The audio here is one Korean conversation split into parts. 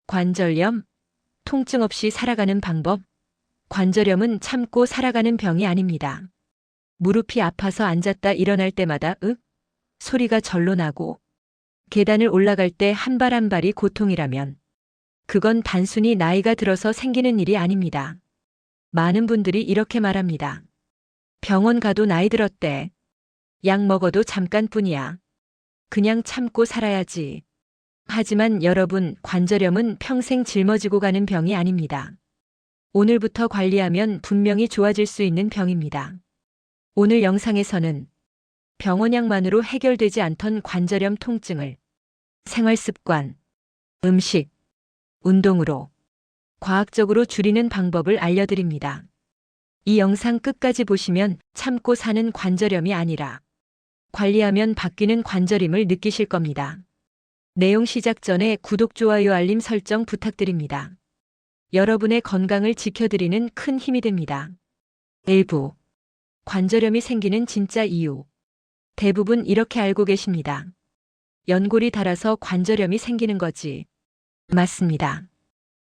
관절염, 통증 없이 살아가는 방법. 관절염은 참고 살아가는 병이 아닙니다. 무릎이 아파서 앉았다 일어날 때마다 윽 소리가 절로 나고 계단을 올라갈 때 한 발 한 발이 고통이라면 그건 단순히 나이가 들어서 생기는 일이 아닙니다. 많은 분들이 이렇게 말합니다. 병원 가도 나이 들었대. 약 먹어도 잠깐뿐이야. 그냥 참고 살아야지. 하지만 여러분, 관절염은 평생 짊어지고 가는 병이 아닙니다. 오늘부터 관리하면 분명히 좋아질 수 있는 병입니다. 오늘 영상에서는 병원약만으로 해결되지 않던 관절염 통증을 생활습관, 음식, 운동으로 과학적으로 줄이는 방법을 알려드립니다. 이 영상 끝까지 보시면 참고 사는 관절염이 아니라 관리하면 바뀌는 관절임을 느끼실 겁니다. 내용 시작 전에 구독, 좋아요, 알림 설정 부탁드립니다. 여러분의 건강을 지켜드리는 큰 힘이 됩니다. 일부 관절염이 생기는 진짜 이유. 대부분 이렇게 알고 계십니다. 연골이 닳아서 관절염이 생기는 거지. 맞습니다.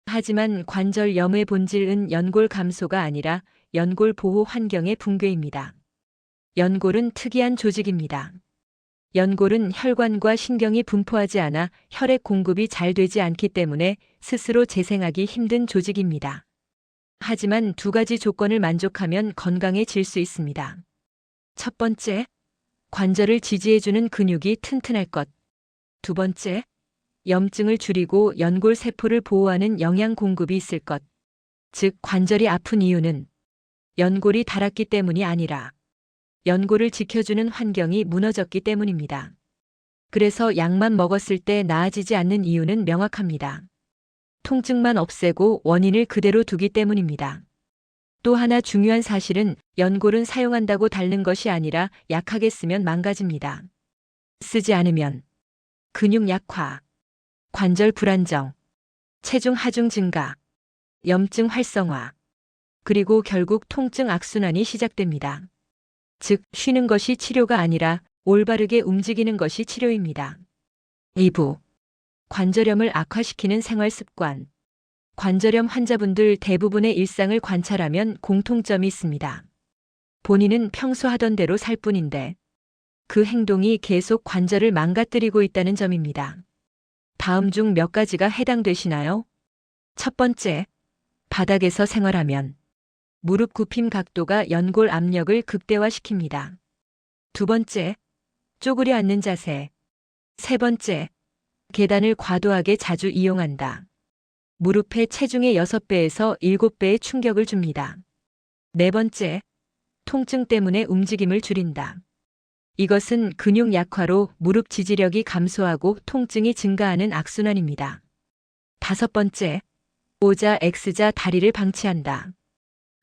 하지만 관절염의 본질은 연골 감소가 아니라 연골 보호 환경의 붕괴입니다. 연골은 특이한 조직입니다. 연골은 혈관과 신경이 분포하지 않아 혈액 공급이 잘 되지 않기 때문에 스스로 재생하기 힘든 조직입니다. 하지만 두 가지 조건을 만족하면 건강해질 수 있습니다. 첫 번째, 관절을 지지해주는 근육이 튼튼할 것. 두 번째, 염증을 줄이고 연골 세포를 보호하는 영양 공급이 있을 것. 즉, 관절이 아픈 이유는 연골이 닳았기 때문이 아니라 연골을 지켜주는 환경이 무너졌기 때문입니다. 그래서 약만 먹었을 때 나아지지 않는 이유는 명확합니다. 통증만 없애고 원인을 그대로 두기 때문입니다. 또 하나 중요한 사실은 연골은 사용한다고 닳는 것이 아니라 약하게 쓰면 망가집니다. 쓰지 않으면 근육 약화, 관절 불안정, 체중 하중 증가, 염증 활성화, 그리고 결국 통증 악순환이 시작됩니다. 즉, 쉬는 것이 치료가 아니라 올바르게 움직이는 것이 치료입니다. 2부 관절염을 악화시키는 생활 습관. 관절염 환자분들 대부분의 일상을 관찰하면 공통점이 있습니다. 본인은 평소 하던 대로 살 뿐인데 그 행동이 계속 관절을 망가뜨리고 있다는 점입니다. 다음 중 몇 가지가 해당되시나요? 첫 번째, 바닥에서 생활하면 무릎 굽힘 각도가 연골 압력을 극대화시킵니다. 두 번째, 쪼그려 앉는 자세. 세 번째, 계단을 과도하게 자주 이용한다. 무릎에 체중의 6배에서 7배의 충격을 줍니다. 네 번째, 통증 때문에 움직임을 줄인다. 이것은 근육 약화로 무릎 지지력이 감소하고 통증이 증가하는 악순환입니다. 다섯 번째, O자 X자 다리를 방치한다.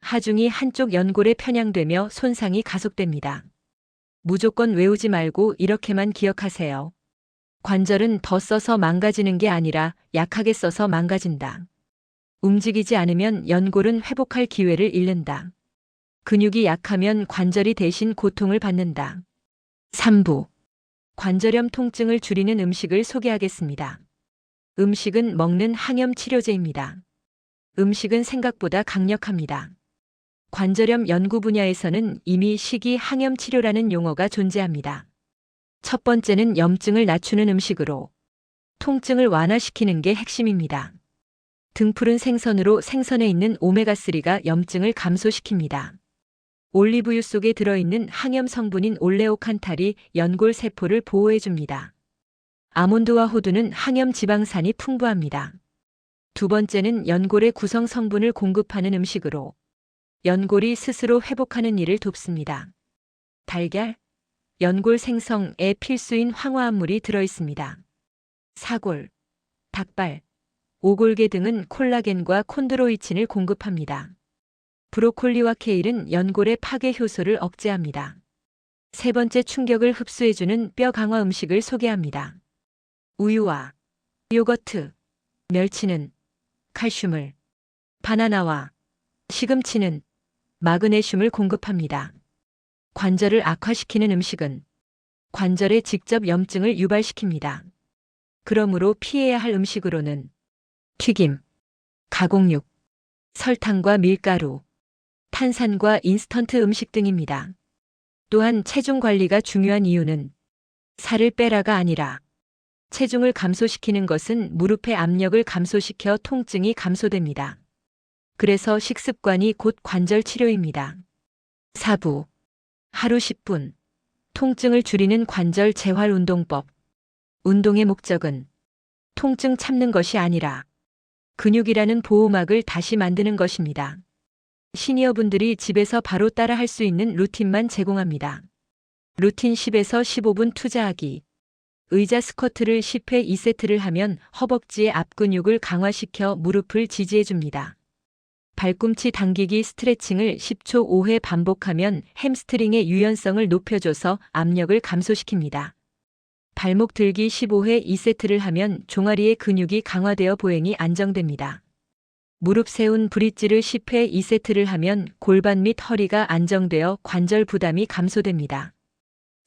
하중이 한쪽 연골에 편향되며 손상이 가속됩니다. 무조건 외우지 말고 이렇게만 기억하세요. 관절은 더 써서 망가지는 게 아니라 약하게 써서 망가진다. 움직이지 않으면 연골은 회복할 기회를 잃는다. 근육이 약하면 관절이 대신 고통을 받는다. 3부 관절염 통증을 줄이는 음식을 소개하겠습니다. 음식은 먹는 항염 치료제입니다. 음식은 생각보다 강력합니다. 관절염 연구 분야에서는 이미 식이 항염 치료라는 용어가 존재합니다. 첫 번째는 염증을 낮추는 음식으로 통증을 완화시키는 게 핵심입니다. 등푸른 생선으로 생선에 있는 오메가3가 염증을 감소시킵니다. 올리브유 속에 들어있는 항염 성분인 올레오칸탈이 연골 세포를 보호해줍니다. 아몬드와 호두는 항염 지방산이 풍부합니다. 두 번째는 연골의 구성 성분을 공급하는 음식으로 연골이 스스로 회복하는 일을 돕습니다. 달걀, 연골 생성에 필수인 황화합물이 들어있습니다. 사골, 닭발, 오골계 등은 콜라겐과 콘드로이친을 공급합니다. 브로콜리와 케일은 연골의 파괴 효소를 억제합니다. 세 번째, 충격을 흡수해주는 뼈 강화 음식을 소개합니다. 우유와 요거트, 멸치는 칼슘을, 바나나와 시금치는 마그네슘을 공급합니다. 관절을 악화시키는 음식은 관절에 직접 염증을 유발시킵니다. 그러므로 피해야 할 음식으로는 튀김, 가공육, 설탕과 밀가루, 탄산과 인스턴트 음식 등입니다. 또한 체중 관리가 중요한 이유는 살을 빼라가 아니라 체중을 감소시키는 것은 무릎의 압력을 감소시켜 통증이 감소됩니다. 그래서 식습관이 곧 관절 치료입니다. 4부. 하루 10분. 통증을 줄이는 관절 재활 운동법. 운동의 목적은 통증 참는 것이 아니라 근육이라는 보호막을 다시 만드는 것입니다. 시니어분들이 집에서 바로 따라 할 수 있는 루틴만 제공합니다. 루틴 10에서 15분 투자하기. 의자 스쿼트를 10회 2세트를 하면 허벅지의 앞근육을 강화시켜 무릎을 지지해줍니다. 발꿈치 당기기 스트레칭을 10초 5회 반복하면 햄스트링의 유연성을 높여줘서 압력을 감소시킵니다. 발목 들기 15회 2세트를 하면 종아리의 근육이 강화되어 보행이 안정됩니다. 무릎 세운 브릿지를 10회 2세트를 하면 골반 및 허리가 안정되어 관절 부담이 감소됩니다.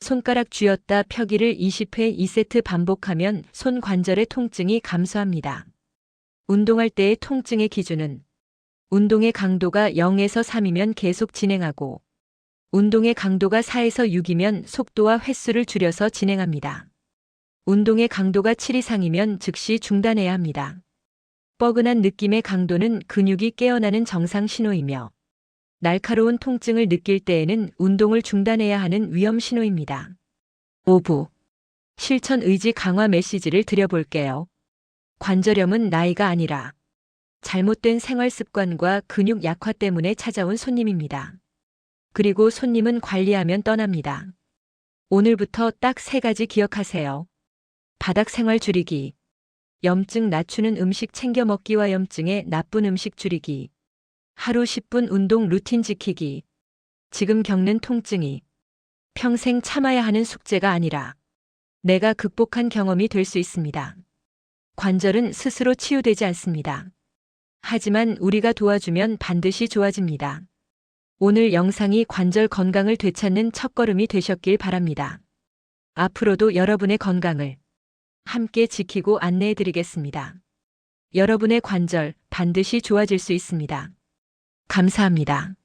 손가락 쥐었다 펴기를 20회 2세트 반복하면 손 관절의 통증이 감소합니다. 운동할 때의 통증의 기준은 운동의 강도가 0에서 3이면 계속 진행하고 운동의 강도가 4에서 6이면 속도와 횟수를 줄여서 진행합니다. 운동의 강도가 7 이상이면 즉시 중단해야 합니다. 뻐근한 느낌의 강도는 근육이 깨어나는 정상 신호이며 날카로운 통증을 느낄 때에는 운동을 중단해야 하는 위험 신호입니다. 5부. 실천 의지 강화 메시지를 드려볼게요. 관절염은 나이가 아니라 잘못된 생활 습관과 근육 약화 때문에 찾아온 손님입니다. 그리고 손님은 관리하면 떠납니다. 오늘부터 딱 3가지 기억하세요. 바닥 생활 줄이기. 염증 낮추는 음식 챙겨 먹기와 염증에 나쁜 음식 줄이기. 하루 10분 운동 루틴 지키기. 지금 겪는 통증이 평생 참아야 하는 숙제가 아니라 내가 극복한 경험이 될 수 있습니다. 관절은 스스로 치유되지 않습니다. 하지만 우리가 도와주면 반드시 좋아집니다. 오늘 영상이 관절 건강을 되찾는 첫걸음이 되셨길 바랍니다. 앞으로도 여러분의 건강을 함께 지키고 안내해 드리겠습니다. 여러분의 관절 반드시 좋아질 수 있습니다. 감사합니다.